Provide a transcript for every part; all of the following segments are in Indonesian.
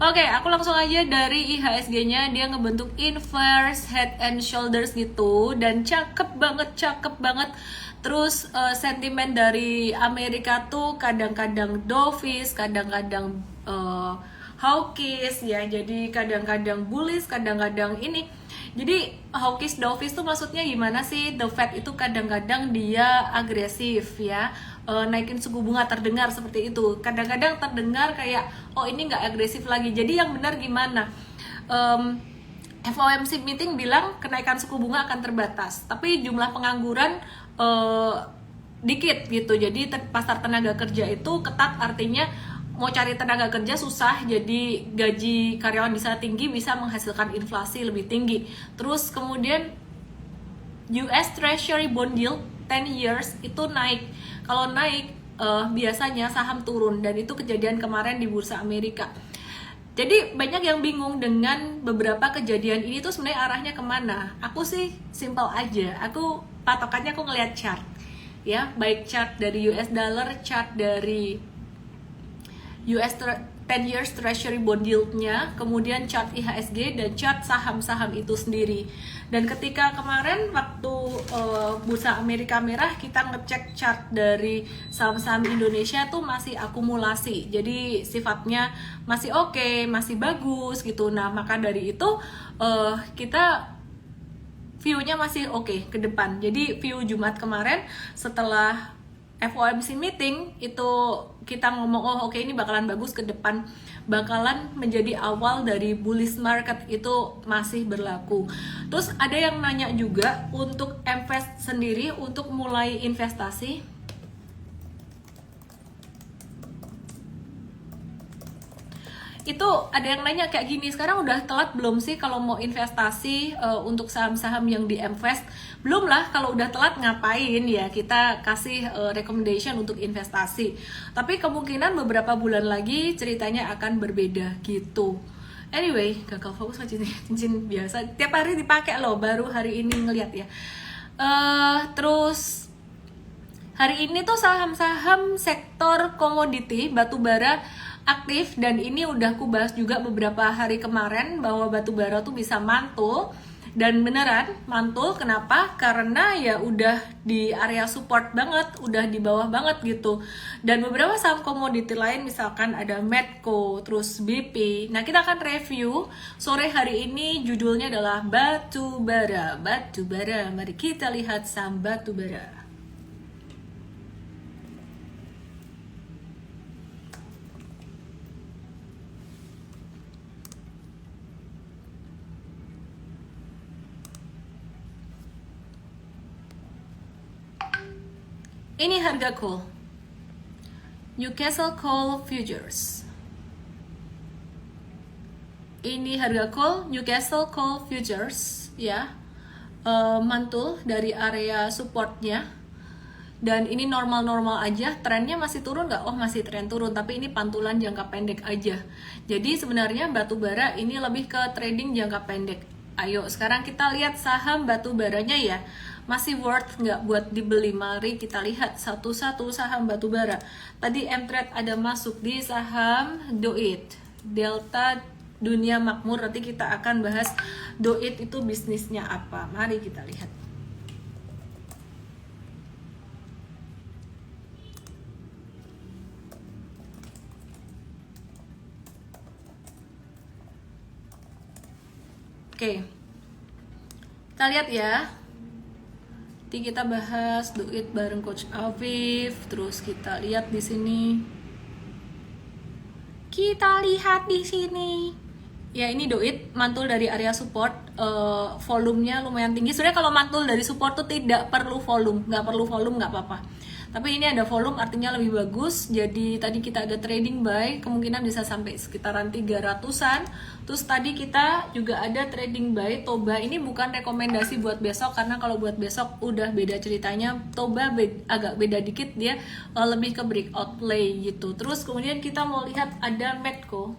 Oke, aku langsung aja dari IHSG-nya. Dia ngebentuk inverse head and shoulders gitu, dan cakep banget, cakep banget. Terus sentimen dari Amerika tuh kadang-kadang dovish, kadang-kadang hawkish ya. Jadi kadang-kadang bullish, kadang-kadang ini. Jadi hawkish dovish tuh maksudnya gimana sih? The Fed itu kadang-kadang dia agresif ya, naikin suku bunga, terdengar seperti itu. Kadang-kadang terdengar kayak oh ini nggak agresif lagi. Jadi yang benar gimana? FOMC meeting bilang kenaikan suku bunga akan terbatas, tapi jumlah pengangguran dikit gitu. Jadi pasar tenaga kerja itu ketat, artinya mau cari tenaga kerja susah, jadi gaji karyawan bisa tinggi, bisa menghasilkan inflasi lebih tinggi. Terus kemudian US Treasury bond yield 10 years itu naik. Kalau naik biasanya saham turun, dan itu kejadian kemarin di bursa Amerika. Jadi banyak yang bingung dengan beberapa kejadian ini tuh sebenarnya arahnya kemana. Aku sih simple aja, aku patokannya aku ngelihat chart ya, baik chart dari US dollar, chart dari US 10 years treasury bond yield-nya, kemudian chart IHSG, dan chart saham-saham itu sendiri. Dan ketika kemarin waktu bursa Amerika merah, kita ngecek chart dari saham-saham Indonesia tuh masih akumulasi, jadi sifatnya masih oke, masih bagus gitu. Nah maka dari itu kita view-nya masih oke ke depan. Jadi view Jumat kemarin setelah FOMC meeting itu kita ngomong oh oke, ini bakalan bagus ke depan, bakalan menjadi awal dari bullish market, itu masih berlaku. Terus ada yang nanya juga untuk invest sendiri, untuk mulai investasi. Itu ada yang nanya kayak gini, sekarang udah telat belum sih kalau mau investasi untuk saham-saham yang di invest? Belum lah, kalau udah telat ngapain ya kita kasih recommendation untuk investasi. Tapi kemungkinan beberapa bulan lagi ceritanya akan berbeda gitu. Anyway, gagal fokus sama cincin biasa, tiap hari dipakai loh, baru hari ini ngeliat ya. Terus hari ini tuh saham-saham sektor komoditi batubara aktif, dan ini udah aku bahas juga beberapa hari kemarin bahwa batubara tuh bisa mantul, dan beneran mantul. Kenapa? Karena ya udah di area support banget, udah di bawah banget gitu. Dan beberapa saham komoditi lain misalkan ada Medco, terus BP. Nah kita akan review sore hari ini, judulnya adalah batubara. Batubara, mari kita lihat saham batubara. Ini harga coal, Newcastle Coal Futures. Ini harga coal, Newcastle Coal Futures ya, mantul dari area supportnya. Dan ini normal-normal aja, trennya masih turun nggak? Oh masih tren turun, tapi ini pantulan jangka pendek aja. Jadi sebenarnya batubara ini lebih ke trading jangka pendek. Ayo sekarang kita lihat saham batubaranya ya, masih worth nggak buat dibeli? Mari kita lihat satu-satu saham batubara. Tadi Mtrade ada masuk di saham Doit, Delta Dunia Makmur. Nanti kita akan bahas Doit itu bisnisnya apa. Mari kita lihat. Oke, kita lihat ya. Nanti kita bahas Doit bareng Coach Afif. Terus kita lihat di sini. Kita lihat di sini. Ya ini Doit mantul dari area support, volumenya lumayan tinggi. Sebenarnya kalau mantul dari support tuh tidak perlu volume, nggak perlu volume nggak apa-apa. Tapi ini ada volume, artinya lebih bagus. Jadi tadi kita ada trading buy, kemungkinan bisa sampai sekitaran 300-an. Terus tadi kita juga ada trading buy Toba. Ini bukan rekomendasi buat besok, karena kalau buat besok udah beda ceritanya. Toba agak beda dikit, dia lebih ke breakout play gitu. Terus kemudian kita mau lihat ada Medco.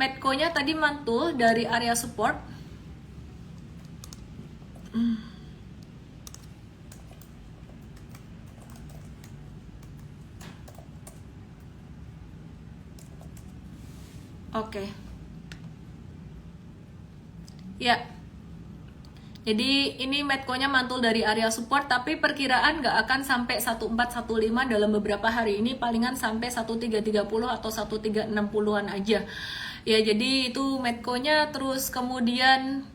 Medco-nya tadi mantul dari area support. Oke. Ya. Jadi ini Medco-nya mantul dari area support, tapi perkiraan nggak akan sampai 1415 dalam beberapa hari ini, palingan sampai 1330 atau 1360-an aja. Ya, jadi itu Medco-nya. Terus kemudian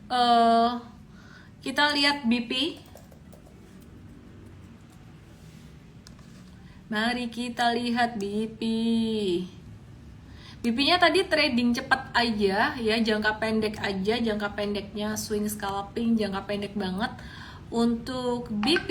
kita lihat BP. Mari kita lihat BP. BP-nya tadi trading cepat aja ya, jangka pendek aja, jangka pendeknya swing scalping, jangka pendek banget. Untuk BP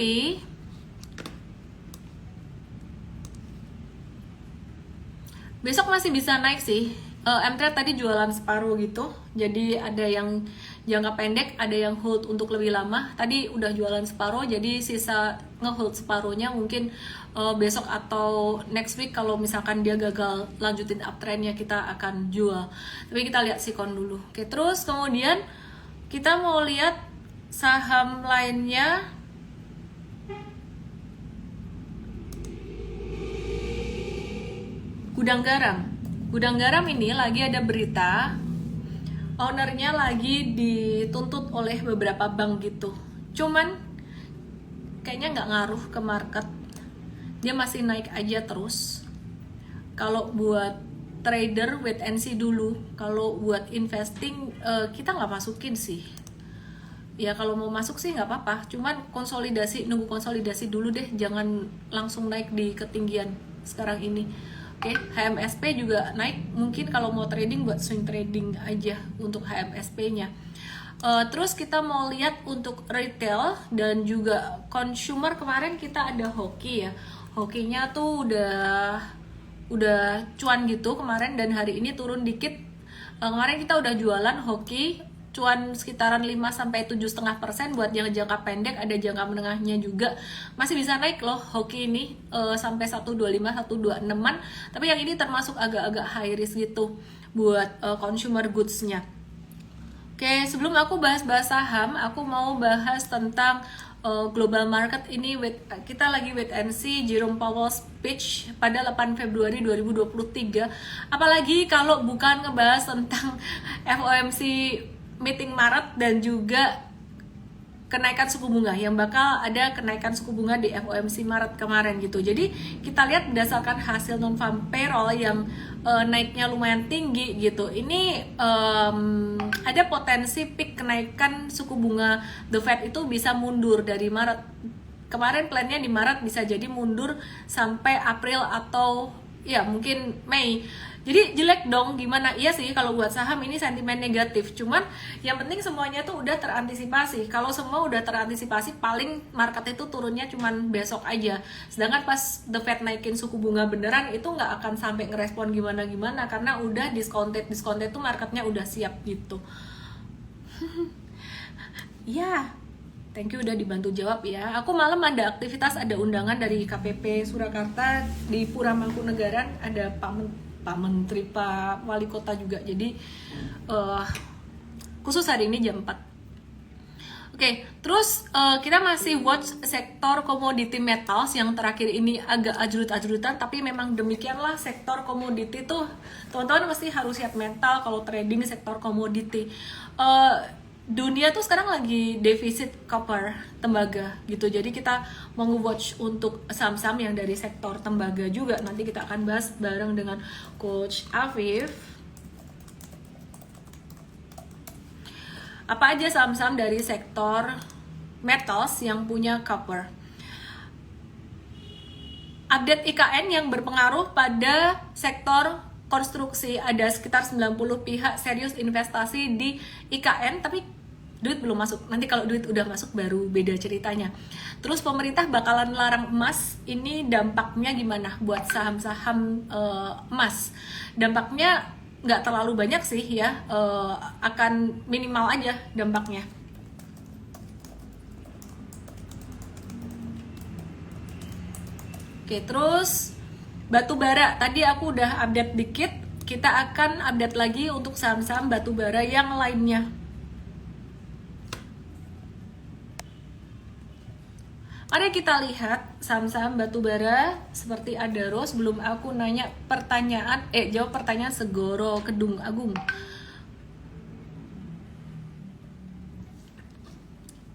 besok masih bisa naik sih. M-Trade tadi jualan separuh gitu, jadi ada yang jangka pendek, ada yang hold untuk lebih lama. Tadi udah jualan separuh, jadi sisa ngehold separuhnya mungkin besok atau next week kalau misalkan dia gagal lanjutin uptrendnya kita akan jual. Tapi kita lihat Sikon dulu. Oke, terus kemudian kita mau lihat saham lainnya. Gudang Garam. Gudang Garam ini lagi ada berita ownernya lagi dituntut oleh beberapa bank gitu. Cuman kayaknya nggak ngaruh ke market, dia masih naik aja terus. Kalau buat trader wait and see dulu. Kalau buat investing kita nggak masukin sih. Ya kalau mau masuk sih nggak apa-apa, cuman konsolidasi, nunggu konsolidasi dulu deh, jangan langsung naik di ketinggian sekarang ini. Oke, HMSP juga naik, mungkin kalau mau trading buat swing trading aja untuk HMSP-nya. Terus kita mau lihat untuk retail dan juga consumer. Kemarin kita ada hoki ya, hokinya tuh udah cuan gitu kemarin, dan hari ini turun dikit. Kemarin kita udah jualan hoki, cuan sekitaran 5-7,5% buat yang jangka pendek, ada jangka menengahnya juga. Masih bisa naik loh hoki ini sampai 125-126an, tapi yang ini termasuk agak-agak high risk gitu buat consumer goods-nya. Oke, sebelum aku bahas-bahas saham, aku mau bahas tentang global market ini. Kita lagi wait and see Jerome Powell speech pada 8 Februari 2023. Apalagi kalau bukan ngebahas tentang FOMC meeting Maret dan juga kenaikan suku bunga, yang bakal ada kenaikan suku bunga di FOMC Maret kemarin gitu. Jadi kita lihat berdasarkan hasil non-farm payroll yang naiknya lumayan tinggi gitu. Ini ada potensi peak kenaikan suku bunga The Fed itu bisa mundur dari Maret. Kemarin plannya di Maret, bisa jadi mundur sampai April atau ya mungkin Mei. Jadi jelek dong, gimana? Iya sih kalau buat saham ini sentimen negatif. Cuman yang penting semuanya tuh udah terantisipasi. Kalau semua udah terantisipasi, paling market itu turunnya cuman besok aja. Sedangkan pas The Fed naikin suku bunga beneran, itu nggak akan sampai ngerespon gimana-gimana, karena udah discounted tuh marketnya udah siap gitu. Ya, thank you udah dibantu jawab ya. Aku malam ada aktivitas, ada undangan dari KPP Surakarta di Pura Mangkunegaran, ada Pak Menteri, Pak Wali Kota juga. Jadi khusus hari ini jam 4. Oke, terus kita masih watch sektor commodity metals. Yang terakhir ini agak ajrut-ajrutan, tapi memang demikianlah sektor komoditi tuh. Teman-teman pasti harus siap mental kalau trading sektor komoditi. Dunia tuh sekarang lagi defisit copper, tembaga gitu. Jadi kita mau nge-watch untuk saham-saham yang dari sektor tembaga juga. Nanti kita akan bahas bareng dengan Coach Afif. Apa aja saham-saham dari sektor metals yang punya copper. Update IKN yang berpengaruh pada sektor konstruksi, ada sekitar 90 pihak serius investasi di IKN, tapi duit belum masuk. Nanti kalau duit udah masuk baru beda ceritanya. Terus pemerintah bakalan larang emas. Ini dampaknya gimana buat saham-saham emas? Dampaknya nggak terlalu banyak sih ya, akan minimal aja dampaknya. Oke, terus batu bara, tadi aku udah update dikit. Kita akan update lagi untuk saham-saham batu bara yang lainnya. Mari kita lihat saham-saham batubara seperti Adaro. Sebelum aku nanya pertanyaan, jawab pertanyaan Segoro Kedung Agung.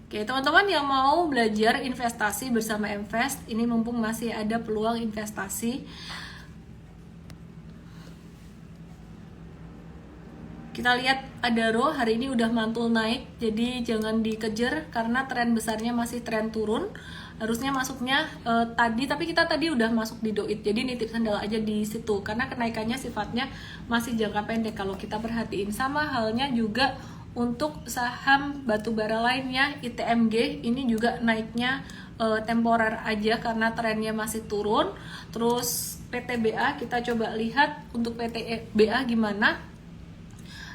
Oke, teman-teman yang mau belajar investasi bersama Invest, ini mumpung masih ada peluang investasi. Kita lihat Adaro hari ini udah mantul naik, jadi jangan dikejar karena tren besarnya masih tren turun. Harusnya masuknya tadi, tapi kita tadi udah masuk di doit, jadi nitip sandal aja di situ karena kenaikannya sifatnya masih jangka pendek kalau kita perhatiin. Sama halnya juga untuk saham batubara lainnya, ITMG ini juga naiknya temporer aja karena trennya masih turun. Terus PTBA kita coba lihat untuk PTBA gimana.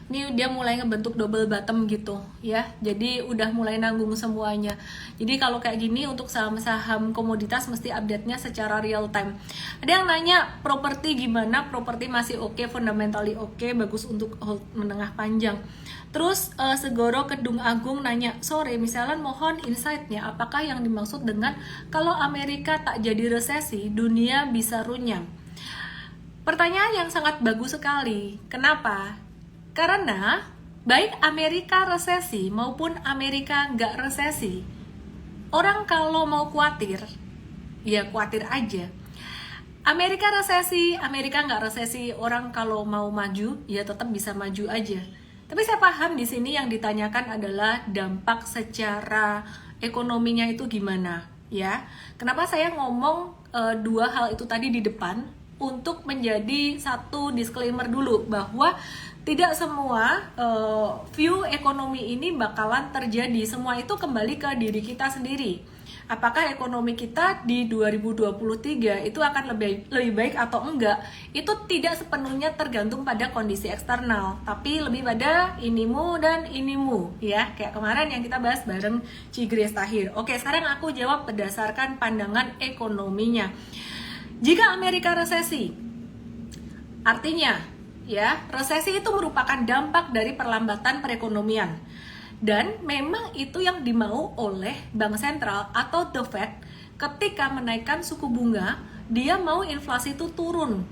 Ini dia mulai ngebentuk double bottom gitu ya, jadi udah mulai nanggung semuanya. Jadi kalau kayak gini untuk saham-saham komoditas mesti update-nya secara real time. Ada yang nanya properti gimana, properti masih oke, fundamentally oke, bagus untuk hold menengah panjang. Terus Segoro Kedung Agung nanya, sore misalnya mohon insight-nya, apakah yang dimaksud dengan kalau Amerika tak jadi resesi, dunia bisa runyam? Pertanyaan yang sangat bagus sekali. Kenapa? Karena baik Amerika resesi maupun Amerika nggak resesi, orang kalau mau khawatir, ya khawatir aja. Amerika resesi, Amerika nggak resesi, orang kalau mau maju, ya tetap bisa maju aja. Tapi saya paham di sini yang ditanyakan adalah dampak secara ekonominya itu gimana, ya. Kenapa saya ngomong dua hal itu tadi di depan untuk menjadi satu disclaimer dulu bahwa tidak semua view ekonomi ini bakalan terjadi. Semua itu kembali ke diri kita sendiri. Apakah ekonomi kita di 2023 itu akan lebih baik atau enggak? Itu tidak sepenuhnya tergantung pada kondisi eksternal, tapi lebih pada inimu dan inimu, ya. Kayak kemarin yang kita bahas bareng Cigres Tahir. Oke, sekarang aku jawab berdasarkan pandangan ekonominya. Jika Amerika resesi, artinya ya, resesi itu merupakan dampak dari perlambatan perekonomian. Dan memang itu yang dimau oleh Bank Sentral atau The Fed ketika menaikkan suku bunga, dia mau inflasi itu turun.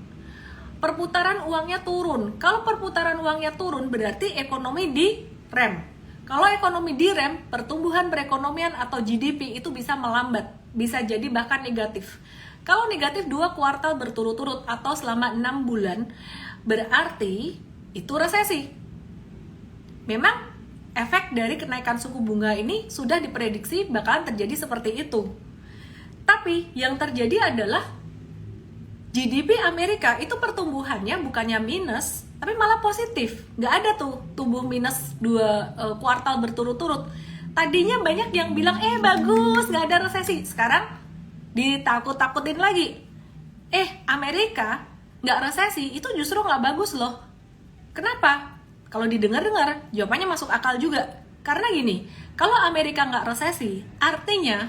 Perputaran uangnya turun. Kalau perputaran uangnya turun berarti ekonomi direm. Kalau ekonomi direm, pertumbuhan perekonomian atau GDP itu bisa melambat, bisa jadi bahkan negatif. Kalau negatif 2 kuartal berturut-turut atau selama 6 bulan, berarti itu resesi. Memang efek dari kenaikan suku bunga ini sudah diprediksi bakalan terjadi seperti itu. Tapi yang terjadi adalah GDP Amerika itu pertumbuhannya bukannya minus, tapi malah positif. Nggak ada tuh tumbuh minus 2 kuartal berturut-turut. Tadinya banyak yang bilang, bagus, nggak ada resesi. Sekarang ditakut-takutin lagi. Amerika nggak resesi, itu justru nggak bagus loh. Kenapa? Kalau didengar-dengar, jawabannya masuk akal juga. Karena gini, kalau Amerika nggak resesi, artinya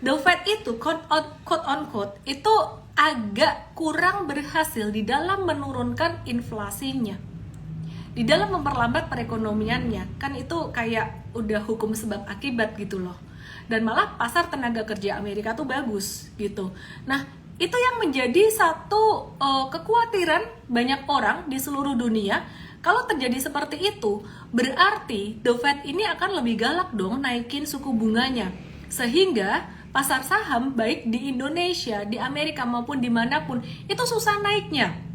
The Fed itu quote on quote itu agak kurang berhasil di dalam menurunkan inflasinya, di dalam memperlambat perekonomiannya. Kan itu kayak udah hukum sebab akibat gitu loh. Dan malah pasar tenaga kerja Amerika tuh bagus gitu. Nah, itu yang menjadi satu kekhawatiran banyak orang di seluruh dunia. Kalau terjadi seperti itu, berarti The Fed ini akan lebih galak dong naikin suku bunganya. Sehingga pasar saham baik di Indonesia, di Amerika maupun dimanapun itu susah naiknya.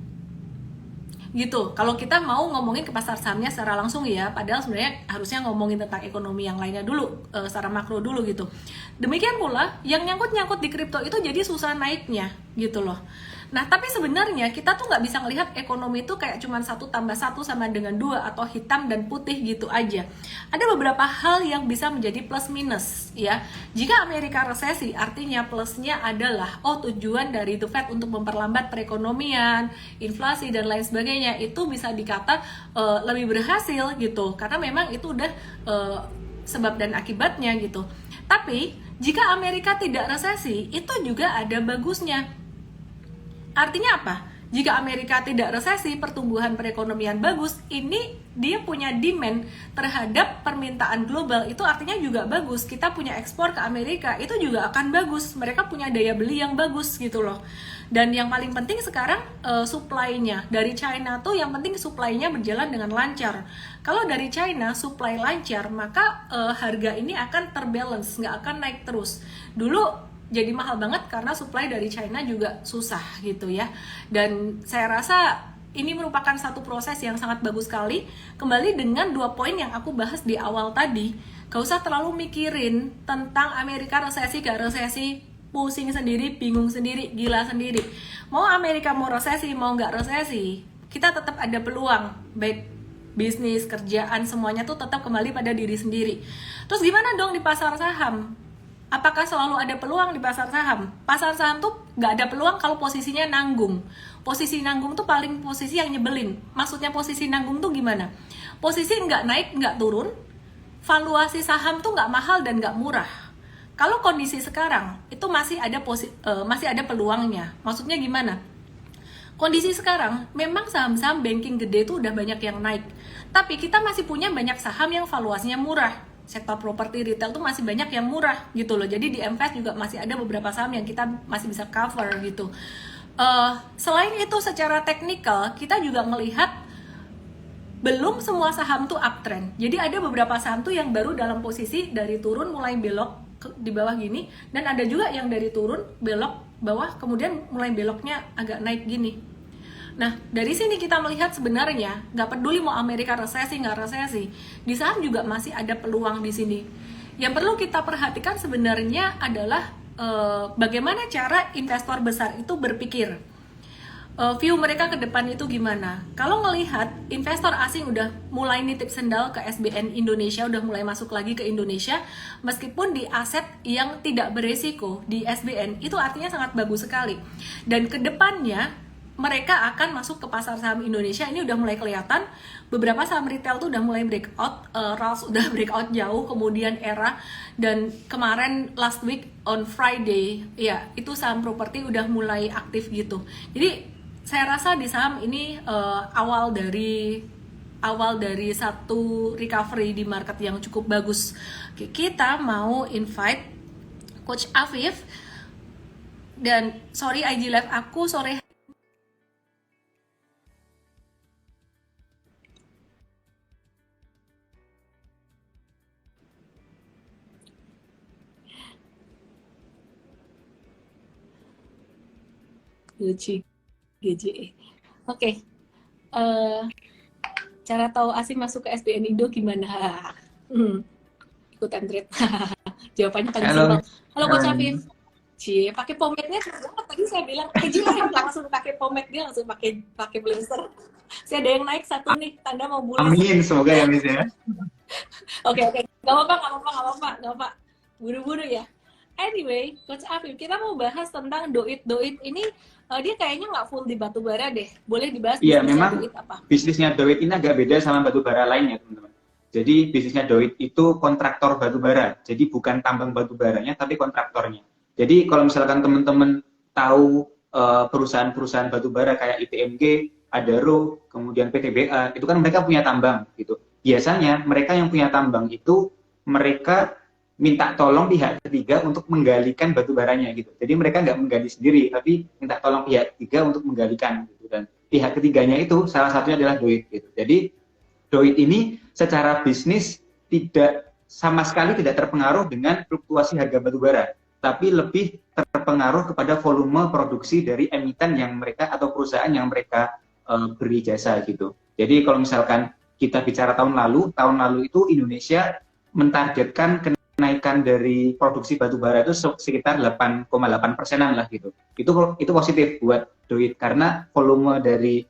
Gitu, kalau kita mau ngomongin ke pasar sahamnya secara langsung ya, padahal sebenarnya harusnya ngomongin tentang ekonomi yang lainnya dulu, secara makro dulu gitu. Demikian pula, yang nyangkut-nyangkut di kripto itu jadi susah naiknya gitu loh. Nah, tapi sebenarnya kita tuh nggak bisa ngelihat ekonomi itu kayak cuma 1 tambah 1 sama dengan 2 atau hitam dan putih gitu aja. Ada beberapa hal yang bisa menjadi plus minus ya. Jika Amerika resesi, artinya plusnya adalah tujuan dari The Fed untuk memperlambat perekonomian, inflasi dan lain sebagainya itu bisa dikata lebih berhasil gitu. Karena memang itu udah sebab dan akibatnya gitu. Tapi jika Amerika tidak resesi, itu juga ada bagusnya. Artinya apa? Jika Amerika tidak resesi, pertumbuhan perekonomian bagus, ini dia punya demand terhadap permintaan global, itu artinya juga bagus. Kita punya ekspor ke Amerika, itu juga akan bagus. Mereka punya daya beli yang bagus gitu loh. Dan yang paling penting sekarang supply-nya. Dari China tuh yang penting supply-nya berjalan dengan lancar. Kalau dari China supply lancar, maka harga ini akan terbalance, nggak akan naik terus. Dulu jadi mahal banget karena supply dari China juga susah gitu ya. Dan saya rasa ini merupakan satu proses yang sangat bagus sekali. Kembali dengan 2 poin yang aku bahas di awal tadi, gak usah terlalu mikirin tentang Amerika resesi gak resesi, pusing sendiri, bingung sendiri, gila sendiri. Mau Amerika mau resesi, mau gak resesi, kita tetap ada peluang, baik bisnis, kerjaan, semuanya tuh tetap kembali pada diri sendiri. Terus gimana dong di pasar saham? Apakah selalu ada peluang di pasar saham? Pasar saham tuh nggak ada peluang kalau posisinya nanggung. Posisi nanggung tuh paling posisi yang nyebelin. Maksudnya posisi nanggung tuh gimana? Posisi nggak naik, nggak turun, valuasi saham tuh nggak mahal dan nggak murah. Kalau kondisi sekarang, itu masih ada peluangnya. Maksudnya gimana? Kondisi sekarang, memang saham-saham banking gede tuh udah banyak yang naik. Tapi kita masih punya banyak saham yang valuasinya murah. Sektor properti retail tuh masih banyak yang murah gitu loh. Jadi di MFAST juga masih ada beberapa saham yang kita masih bisa cover gitu. Selain itu secara teknikal kita juga melihat belum semua saham tuh uptrend. Jadi ada beberapa saham tuh yang baru dalam posisi dari turun mulai belok di bawah gini, dan ada juga yang dari turun belok bawah kemudian mulai beloknya agak naik gini. Nah, dari sini kita melihat sebenarnya nggak peduli mau Amerika resesi nggak resesi, di saham juga masih ada peluang di sini. Yang perlu kita perhatikan sebenarnya adalah bagaimana cara investor besar itu berpikir. View mereka ke depan itu gimana? Kalau ngelihat investor asing udah mulai nitip sendal ke SBN Indonesia, udah mulai masuk lagi ke Indonesia, meskipun di aset yang tidak beresiko di SBN, itu artinya sangat bagus sekali. Dan ke depannya mereka akan masuk ke pasar saham Indonesia. Ini udah mulai kelihatan. Beberapa saham retail tuh udah mulai breakout. RALS udah breakout jauh, kemudian ERA, dan kemarin last week on Friday ya itu saham properti udah mulai aktif gitu. Jadi saya rasa di saham ini awal dari satu recovery di market yang cukup bagus. Oke, kita mau invite Coach Afif, dan sorry IG live aku sore Gucci GJE. Oke. Cara tahu asing masuk ke SBN Indo gimana? Ikutan trade. Jawabannya paling simpel. Halo Coach Afif. Cie, pakai pomade-nya banget. Tadi saya bilang langsung pakai pomade, dia langsung pakai blazer. Saya ada yang naik satu nih, tanda mau bullish. Amin, semoga ya Miss ya. Oke. Gak apa-apa. Buru-buru ya. Anyway, Coach Afif, kita mau bahas tentang Doit ini. Dia kayaknya nggak full di batubara deh. Boleh dibahas Iya, memang Doit apa? bisnisnya Doit ini agak beda sama batubara lainnya, teman-teman. Jadi bisnisnya Doit itu kontraktor batubara. Jadi bukan tambang batubaranya, tapi kontraktornya. Jadi kalau misalkan teman-teman tahu perusahaan-perusahaan batubara kayak ITMG, Adaro, kemudian PTBA, itu kan mereka punya tambang gitu. Biasanya mereka yang punya tambang itu mereka minta tolong pihak ketiga untuk menggalikan batu baranya gitu. Jadi mereka nggak menggali sendiri, tapi minta tolong pihak ketiga untuk menggalikan gitu. Dan pihak ketiganya itu salah satunya adalah Doit gitu. Jadi Doit ini secara bisnis sama sekali tidak terpengaruh dengan fluktuasi harga batu bara, tapi lebih terpengaruh kepada volume produksi dari emiten yang mereka atau perusahaan yang mereka beri jasa gitu. Jadi kalau misalkan kita bicara tahun lalu itu Indonesia mentargetkan kenaikan dari produksi batubara itu sekitar 8,8%-an lah gitu. Itu positif buat Doit karena volume dari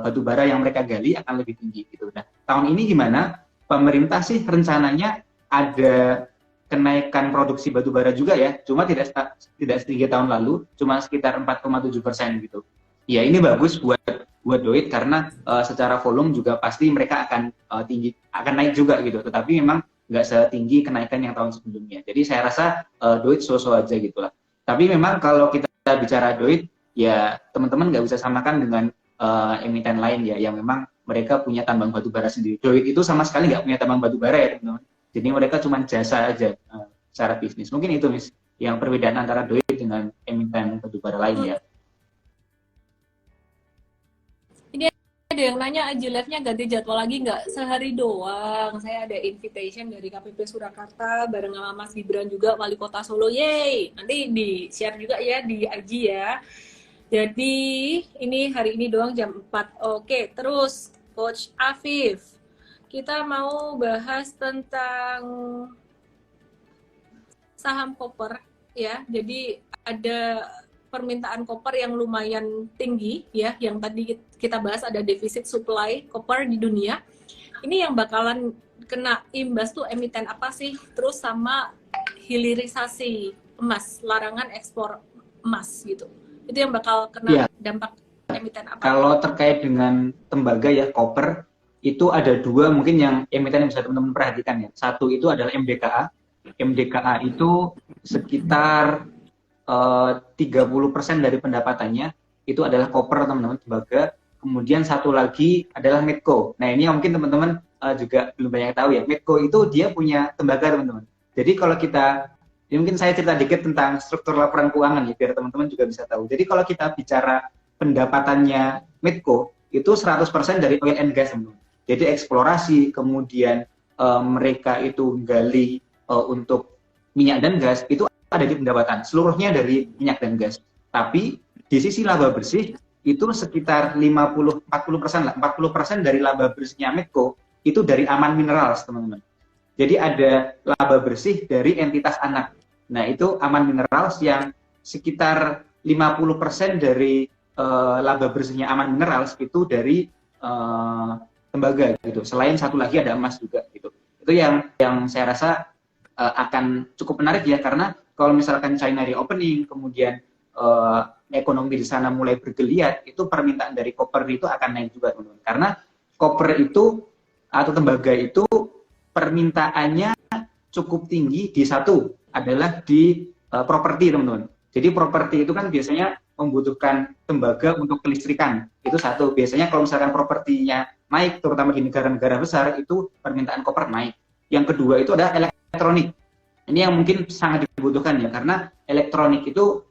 batubara yang mereka gali akan lebih tinggi gitu. Nah, tahun ini gimana? Pemerintah sih rencananya ada kenaikan produksi batubara juga ya, cuma tidak setinggi tahun lalu, cuma sekitar 4,7% gitu. Ya ini bagus buat Doit karena secara volume juga pasti mereka akan naik juga gitu. Tetapi memang nggak setinggi kenaikan yang tahun sebelumnya. Jadi saya rasa Doit so-so aja gitulah. Tapi memang kalau kita bicara Doit, ya teman-teman nggak bisa samakan dengan emiten lain ya, yang memang mereka punya tambang batu bara sendiri. Doit itu sama sekali nggak punya tambang batu bara ya teman-teman. Jadi mereka cuma jasa aja secara bisnis. Mungkin itu Miss, yang perbedaan antara Doit dengan emiten batu bara lain ya. Ini ada yang nanya Aji Live-nya ganti jadwal lagi nggak? Sehari doang. Saya ada invitation dari KPP Surakarta bareng sama Mas Gibran juga, Wali Kota Solo. Yeay! Nanti di-share juga ya di IG ya. Jadi ini hari ini doang jam 4. Oke, terus Coach Afif. Kita mau bahas tentang saham koper ya. Jadi ada permintaan koper yang lumayan tinggi ya, yang tadi kita bahas ada defisit supply koper di dunia. Ini yang bakalan kena imbas tuh emiten apa sih? Terus sama hilirisasi emas, larangan ekspor emas gitu. Itu yang bakal kena dampak emiten apa? Kalau terkait dengan tembaga ya, koper, itu ada dua mungkin yang emiten yang bisa teman-teman perhatikan ya. Satu itu adalah MDKA. MDKA itu sekitar 30% dari pendapatannya itu adalah koper teman-teman, tembaga. Kemudian satu lagi adalah Medco. Nah ini yang mungkin teman-teman juga belum banyak tahu ya. Medco itu dia punya tembaga teman-teman. Jadi kalau kita, ya mungkin saya cerita dikit tentang struktur laporan keuangan ya, biar teman-teman juga bisa tahu. Jadi kalau kita bicara pendapatannya Medco itu 100% dari oil and gas teman-teman. Jadi eksplorasi, kemudian mereka itu gali untuk minyak dan gas, itu ada di pendapatan, seluruhnya dari minyak dan gas. Tapi di sisi laba bersih itu sekitar 40% lah, 40% dari laba bersihnya Medco itu dari Aman Minerals, teman-teman. Jadi ada laba bersih dari entitas anak. Nah, itu Aman Minerals yang sekitar 50% dari laba bersihnya Aman Minerals itu dari tembaga gitu. Selain satu lagi ada emas juga gitu. Itu yang saya rasa akan cukup menarik ya, karena kalau misalkan China reopening, kemudian ekonomi di sana mulai bergeliat, itu permintaan dari koper itu akan naik juga teman-teman. Karena koper itu atau tembaga itu permintaannya cukup tinggi di satu adalah di properti teman-teman. Jadi properti itu kan biasanya membutuhkan tembaga untuk kelistrikan. Itu satu. Biasanya kalau misalkan propertinya naik, terutama di negara-negara besar, itu permintaan koper naik. Yang kedua itu adalah elektronik. Ini yang mungkin sangat dibutuhkan ya, karena elektronik itu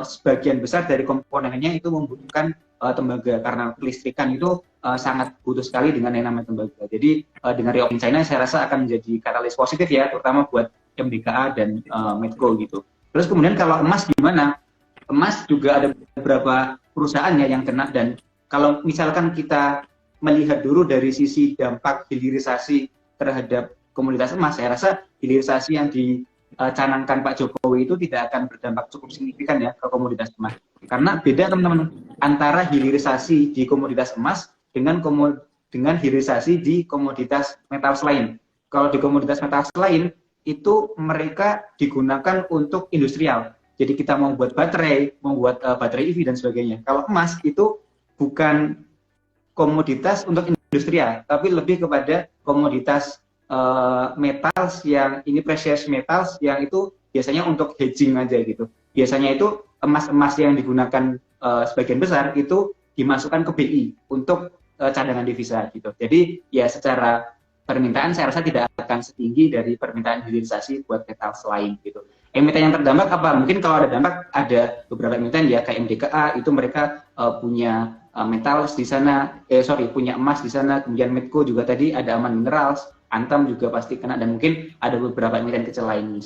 sebagian besar dari komponennya itu membutuhkan tembaga, karena kelistrikan itu sangat butuh sekali dengan yang namanya tembaga. Jadi dengan reopening China saya rasa akan menjadi katalis positif ya, terutama buat MDKA dan Medco gitu. Terus kemudian kalau emas gimana? Emas juga ada beberapa perusahaan ya yang kena, dan kalau misalkan kita melihat dulu dari sisi dampak hilirisasi terhadap komoditas emas, saya rasa hilirisasi yang dicanangkan Pak Jokowi itu tidak akan berdampak cukup signifikan ya ke komoditas emas. Karena beda teman-teman antara hilirisasi di komoditas emas dengan hilirisasi di komoditas metals lain. Kalau di komoditas metals lain itu mereka digunakan untuk industrial. Jadi kita mau buat baterai, membuat baterai EV dan sebagainya. Kalau emas itu bukan komoditas untuk industrial, tapi lebih kepada komoditas metals yang ini precious metals yang itu biasanya untuk hedging aja gitu. Biasanya itu emas-emas yang digunakan sebagian besar itu dimasukkan ke BI untuk cadangan devisa gitu. Jadi ya secara permintaan saya rasa tidak akan setinggi dari permintaan hilirisasi buat metals lain gitu. Emiten yang terdampak apa? Mungkin kalau ada dampak, ada beberapa emiten ya, kayak MDKA itu mereka punya metals di sana, punya emas di sana, kemudian Medco juga tadi ada Aman Minerals, Antam juga pasti kena, dan mungkin ada beberapa emiten kecil lain.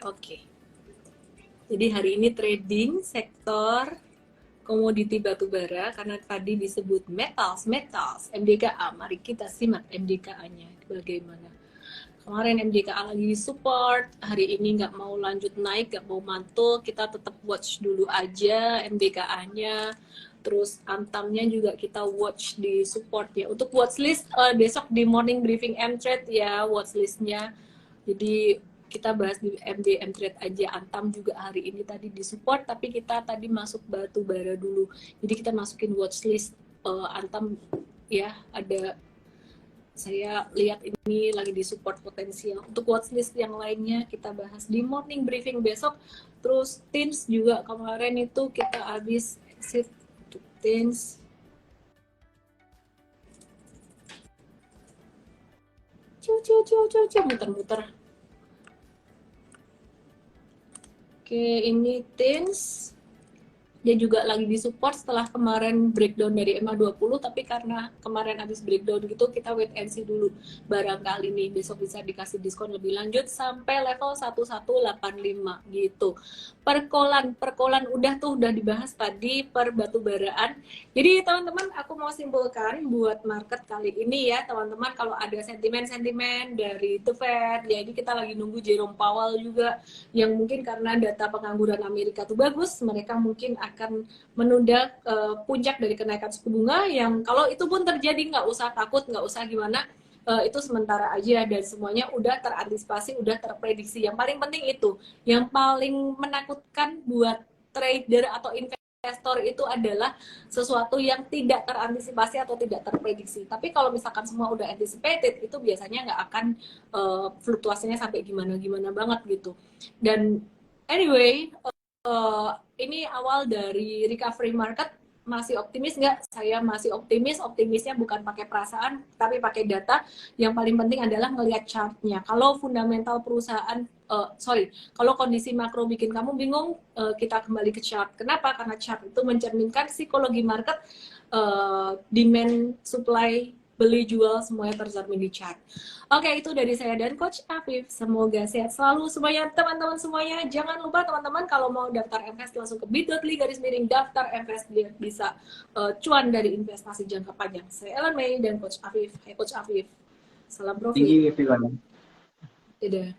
Oke. Jadi hari ini trading sektor komoditi batubara, karena tadi disebut metals, MDKA. Mari kita simak MDKA-nya bagaimana. Kemarin MDKA lagi support, hari ini nggak mau lanjut naik, nggak mau mantul, kita tetap watch dulu aja MDKA-nya. Terus Antamnya juga kita watch di support ya. Untuk watchlist besok di morning briefing M-Trade ya watchlistnya. Jadi kita bahas di MD M-Trade aja. Antam juga hari ini tadi di support, tapi kita tadi masuk batu bara dulu. Jadi kita masukin watchlist Antam ya, ada saya lihat ini lagi di support potensial. Untuk watchlist yang lainnya kita bahas di morning briefing besok. Terus Teams juga kemarin itu kita habis exit untuk Teams. Muter-muter. Oke, ini Teams. Dia juga lagi di support setelah kemarin breakdown dari MA20, tapi karena kemarin habis breakdown gitu, kita wait and see dulu. Barangkali nih besok bisa dikasih diskon lebih lanjut sampai level 1185 gitu. Perkolan udah dibahas tadi, per batu baraan. Jadi teman-teman, aku mau simpulkan buat market kali ini ya, teman-teman, kalau ada sentimen-sentimen dari The Fed, jadi kita lagi nunggu Jerome Powell juga, yang mungkin karena data pengangguran Amerika tuh bagus, mereka mungkin akan menunda puncak dari kenaikan suku bunga, yang kalau itu pun terjadi nggak usah takut, nggak usah gimana, itu sementara aja dan semuanya udah terantisipasi, udah terprediksi. Yang paling penting itu, yang paling menakutkan buat trader atau investor itu adalah sesuatu yang tidak terantisipasi atau tidak terprediksi. Tapi kalau misalkan semua udah anticipated, itu biasanya nggak akan fluktuasinya sampai gimana-gimana banget gitu. Dan anyway, ini awal dari recovery market. Masih optimis nggak? Saya masih optimis. Optimisnya bukan pakai perasaan, tapi pakai data. Yang paling penting adalah ngelihat chartnya. Kalau fundamental perusahaan, kalau kondisi makro bikin kamu bingung, kita kembali ke chart. Kenapa? Karena chart itu mencerminkan psikologi market, demand, supply, beli jual semuanya tercermin di chart. Oke, itu dari saya dan Coach Afif. Semoga sehat selalu semuanya, teman-teman semuanya. Jangan lupa teman-teman, kalau mau daftar invest langsung ke bit.ly/daftar invest, biar bisa cuan dari investasi jangka panjang. Saya Ellen May dan Coach Afif. Hai Coach Afif. Salam profit. Tinggi everyone. Dadah.